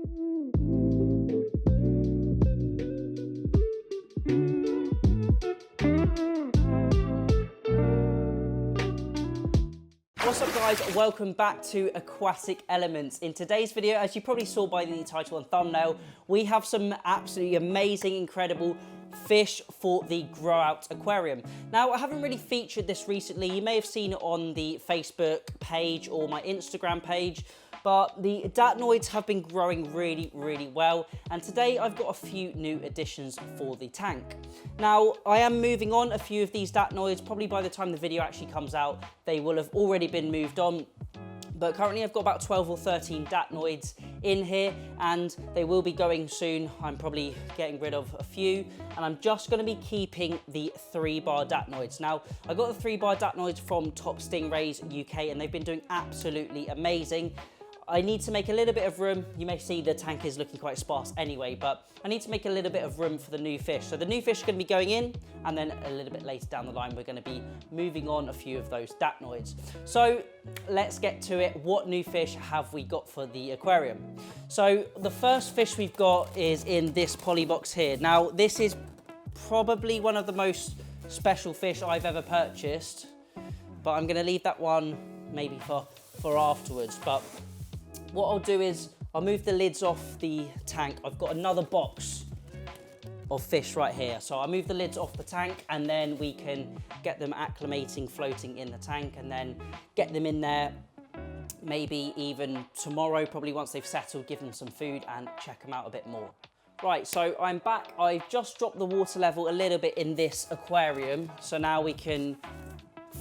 What's up guys, welcome back to Aquatic Elements. In today's video, as you probably saw by the title and thumbnail, we have some absolutely amazing, incredible fish for the Grow Out Aquarium. Now, I haven't really featured this recently. You may have seen it on the Facebook page or my Instagram page, but the datnoids have been growing really well, and today I've got a few new additions for the tank. Now, I am moving on a few of these datnoids. Probably by the time the video actually comes out, they will have already been moved on. But currently I've got about 12 or 13 datnoids in here, and they will be going soon. I'm probably getting rid of a few, and I'm just going to be keeping the 3-bar datnoids. Now, I got the 3-bar datnoids from Top Stingrays UK, and they've been doing absolutely amazing. I need to make a little bit of room. You may see the tank is looking quite sparse anyway, but I need to make a little bit of room for the new fish. So the new fish are going to be going in, and then a little bit later down the line, we're going to be moving on a few of those datnoids. So let's get to it. What new fish have we got for the aquarium? So the first fish we've got is in this poly box here. Now, this is probably one of the most special fish I've ever purchased, but I'm going to leave that one maybe for afterwards. But what I'll do is I'll move the lids off the tank. I've got another box of fish right here. So I'll move the lids off the tank, and then we can get them acclimating, floating in the tank, and then get them in there maybe even tomorrow, probably once they've settled, give them some food and check them out a bit more. Right, so I'm back. I've just dropped the water level a little bit in this aquarium. So now we can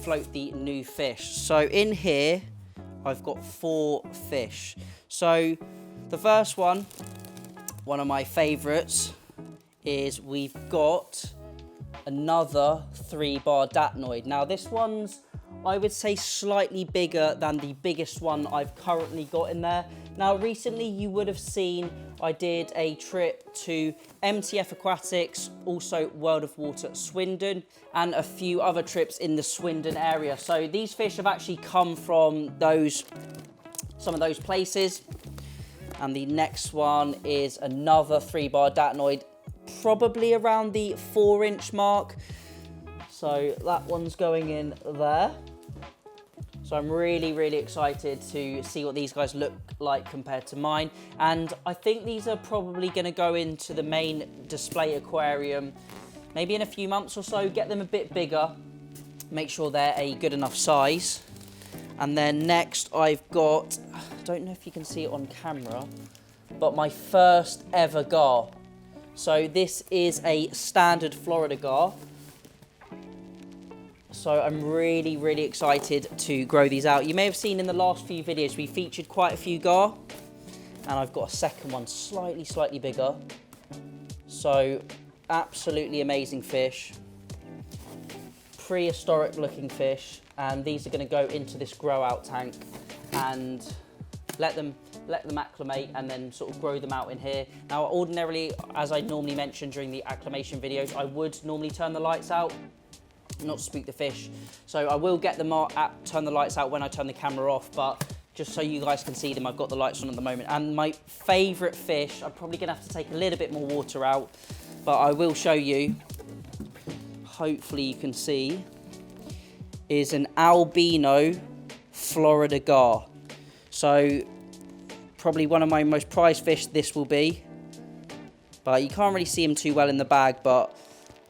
float the new fish. So in here, I've got 4 fish. So the first one of my favorites, is we've got another 3-bar datnoid. Now this one's, I would say, slightly bigger than the biggest one I've currently got in there. Now recently you would have seen I did a trip to MTF Aquatics, also World of Water Swindon, and a few other trips in the Swindon area. So these fish have actually come from some of those places. And the next one is another 3-bar datnoid, probably around the 4-inch mark. So that one's going in there. So I'm really excited to see what these guys look like compared to mine. And I think these are probably going to go into the main display aquarium maybe in a few months or so, get them a bit bigger, make sure they're a good enough size. And then next I've got, I don't know if you can see it on camera, but my first ever gar. So this is a standard Florida gar. So I'm really excited to grow these out. You may have seen in the last few videos we featured quite a few gar, and I've got a second one slightly bigger. So absolutely amazing fish, prehistoric looking fish, and these are going to go into this grow out tank and let them acclimate and then sort of grow them out in here. Now ordinarily, as I normally mention during the acclimation videos, I would normally turn the lights out, not to spook the fish. So I will get them turn the lights out when I turn the camera off, but just so you guys can see them, I've got the lights on at the moment. And my favorite fish, I'm probably gonna have to take a little bit more water out, but I will show you, hopefully you can see, is an albino Florida gar. So probably one of my most prized fish this will be, but you can't really see him too well in the bag, but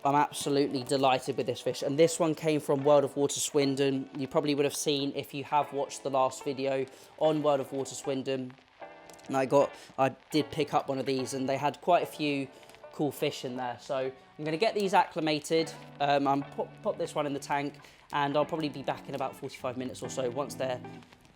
I'm absolutely delighted with this fish. And this one came from World of Water Swindon. You probably would have seen if you have watched the last video on World of Water Swindon. And I did pick up one of these, and they had quite a few cool fish in there. So I'm gonna get these acclimated. I'm pop this one in the tank, and I'll probably be back in about 45 minutes or so once they're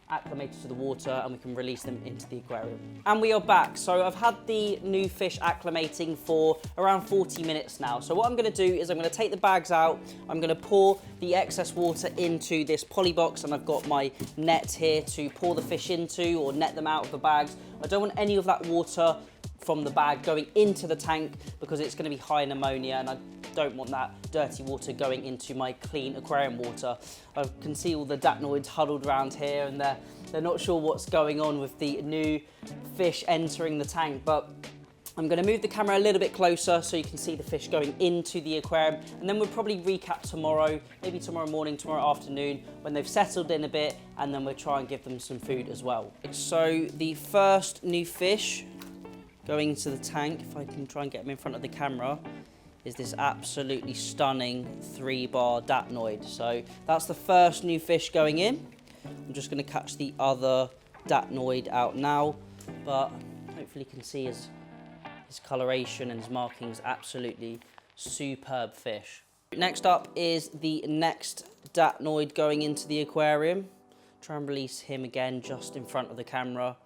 acclimated to the water and we can release them into the aquarium. And we are back. So I've had the new fish acclimating for around 40 minutes now. So what I'm going to do is I'm going to take the bags out, I'm going to pour the excess water into this poly box, and I've got my net here to pour the fish into or net them out of the bags. I don't want any of that water from the bag going into the tank because it's going to be high in ammonia, and I don't want that dirty water going into my clean aquarium water. I can see all the datnoids huddled around here, and they're they're not sure what's going on with the new fish entering the tank, but I'm going to move the camera a little bit closer so you can see the fish going into the aquarium, and then we'll probably recap tomorrow, maybe tomorrow morning, tomorrow afternoon, when they've settled in a bit, and then we'll try and give them some food as well. So the first new fish going into the tank, if I can try and get them in front of the camera, is this absolutely stunning 3-bar datnoid. So that's the first new fish going in. I'm just going to catch the other datnoid out now, but hopefully you can see his coloration and his markings. Absolutely superb fish. Next up is the next datnoid going into the aquarium. Try and release him again just in front of the camera.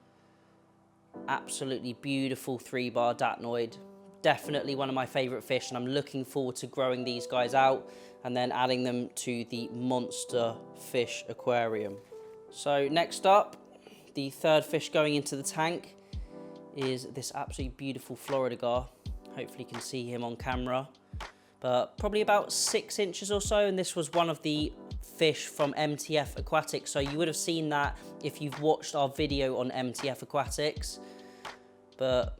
Absolutely beautiful 3-bar datnoid. Definitely one of my favorite fish, and I'm looking forward to growing these guys out and then adding them to the monster fish aquarium. So next up, the third fish going into the tank is this absolutely beautiful Florida gar. Hopefully you can see him on camera, but probably about 6 inches or so, and this was one of the fish from MTF Aquatics, so you would have seen that if you've watched our video on MTF Aquatics. But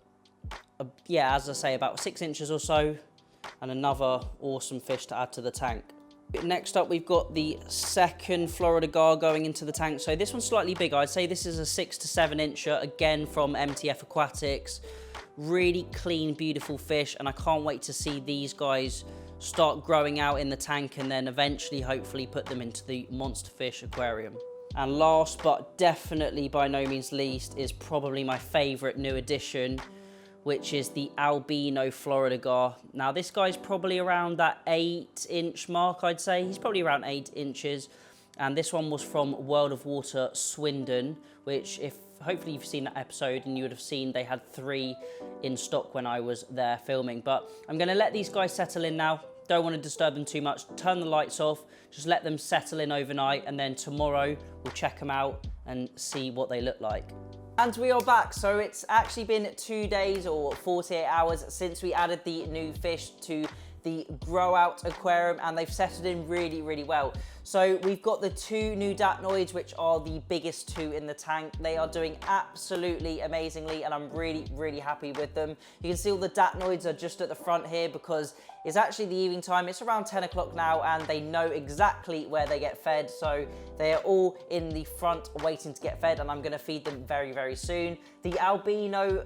yeah, as I say, about 6 inches or so, and another awesome fish to add to the tank. Next up, we've got the second Florida gar going into the tank. So this one's slightly bigger. I'd say this is a 6 to 7 incher, again from MTF Aquatics. Really clean, beautiful fish, and I can't wait to see these guys start growing out in the tank and then eventually, hopefully, put them into the monster fish aquarium. And last, but definitely by no means least, is probably my favorite new addition, which is the albino Florida gar. Now this guy's probably around that 8-inch mark, I'd say. He's probably around 8 inches. And this one was from World of Water Swindon, which hopefully you've seen that episode, and you would have seen they had 3 in stock when I was there filming. But I'm gonna let these guys settle in now. Don't want to disturb them too much. Turn the lights off, just let them settle in overnight, and then tomorrow we'll check them out and see what they look like. And we are back. So it's actually been 2 days or 48 hours since we added the new fish to the grow out aquarium, and they've settled in really, really well. So we've got the 2 new datnoids, which are the biggest 2 in the tank. They are doing absolutely amazingly, and I'm really, really happy with them. You can see all the datnoids are just at the front here because it's actually the evening time. It's around 10 o'clock now, and they know exactly where they get fed. So they are all in the front waiting to get fed, and I'm gonna feed them very, very soon. The albino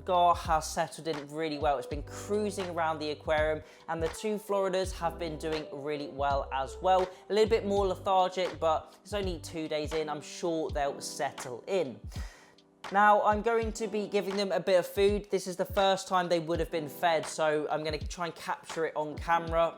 gar has settled in really well. It's been cruising around the aquarium, and the 2 Floridas have been doing really well as well. A little bit more lethargic, but it's only 2 days in. I'm sure they'll settle in. Now I'm going to be giving them a bit of food. This is the first time they would have been fed, so I'm going to try and capture it on camera.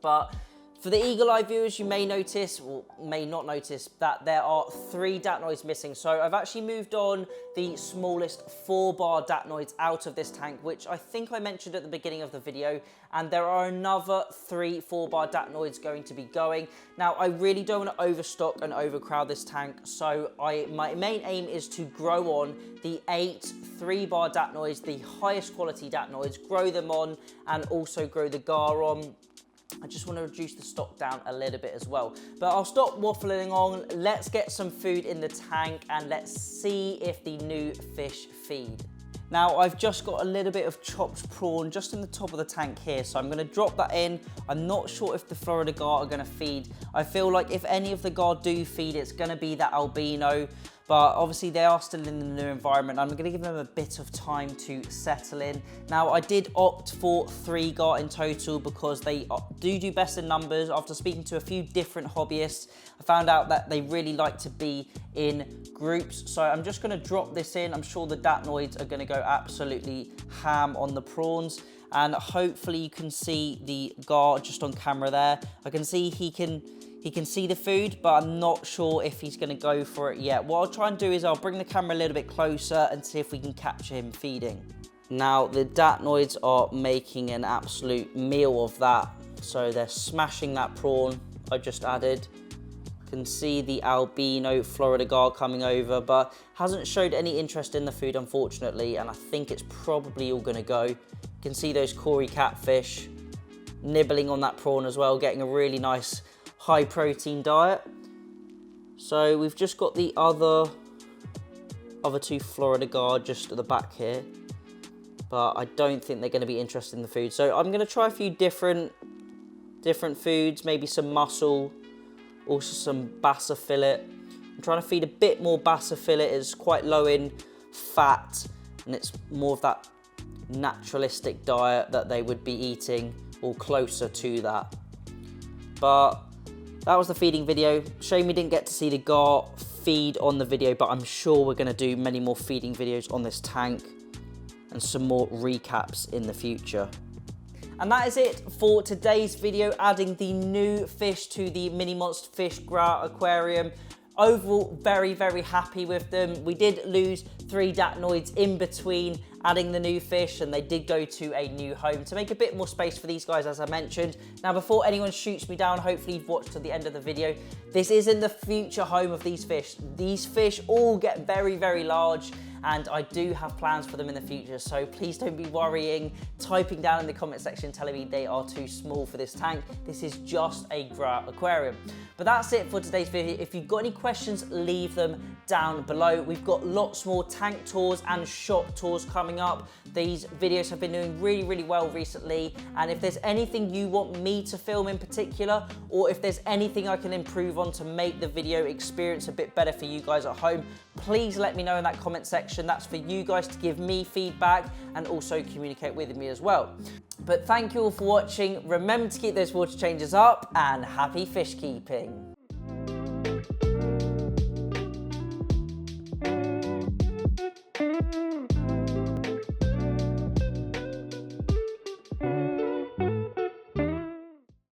But for the eagle-eye viewers, you may notice, or may not notice, that there are 3 datnoids missing. So I've actually moved on the smallest 4-bar datnoids out of this tank, which I think I mentioned at the beginning of the video. And there are another 3 4-bar datnoids going to be going. Now, I really don't want to overstock and overcrowd this tank. So my main aim is to grow on the 8 3-bar datnoids, the highest quality datnoids, grow them on, and also grow the gar on. I just want to reduce the stock down a little bit as well. But I'll stop waffling on. Let's get some food in the tank and let's see if the new fish feed. Now, I've just got a little bit of chopped prawn just in the top of the tank here, so I'm going to drop that in. I'm not sure if the Florida gar are going to feed. I feel like if any of the gar do feed, it's going to be that albino, but obviously they are still in the new environment. I'm going to give them a bit of time to settle in. Now, I did opt for 3 gar in total because they do best in numbers. After speaking to a few different hobbyists, I found out that they really like to be in groups. So I'm just going to drop this in. I'm sure the datnoids are going to go absolutely ham on the prawns. And hopefully you can see the gar just on camera there. I can see he can see the food, but I'm not sure if he's going to go for it yet. What I'll try and do is I'll bring the camera a little bit closer and see if we can capture him feeding. Now, the datnoids are making an absolute meal of that. So they're smashing that prawn I just added. You can see the albino Florida gar coming over, but hasn't showed any interest in the food, unfortunately, and I think it's probably all going to go. You can see those Cory catfish nibbling on that prawn as well, getting a really nice high protein diet. So we've just got the other two Florida guard just at the back here, but I don't think they're going to be interested in the food. So I'm going to try a few different foods, maybe some mussel, also some bassa fillet. I'm trying to feed a bit more bassa fillet. It's quite low in fat, and it's more of that naturalistic diet that they would be eating, or closer to that. But that was the feeding video. Shame we didn't get to see the gar feed on the video, but I'm sure we're going to do many more feeding videos on this tank and some more recaps in the future. And that is it for today's video, adding the new fish to the Mini Monster Fish Grout Aquarium. Overall, very, very happy with them. We did lose 3 datnoids in between adding the new fish, and they did go to a new home to make a bit more space for these guys, as I mentioned. Now, before anyone shoots me down, hopefully you've watched to the end of the video. This isn't the future home of these fish. These fish all get very, very large, and I do have plans for them in the future, so please don't be worrying, typing down in the comment section telling me they are too small for this tank. This is just a grout aquarium. But that's it for today's video. If you've got any questions, leave them down below. We've got lots more tank tours and shop tours coming up. These videos have been doing really, really well recently, and if there's anything you want me to film in particular, or if there's anything I can improve on to make the video experience a bit better for you guys at home, please let me know in that comment section. That's for you guys to give me feedback and also communicate with me as well. But thank you all for watching. Remember to keep those water changes up, and happy fish keeping.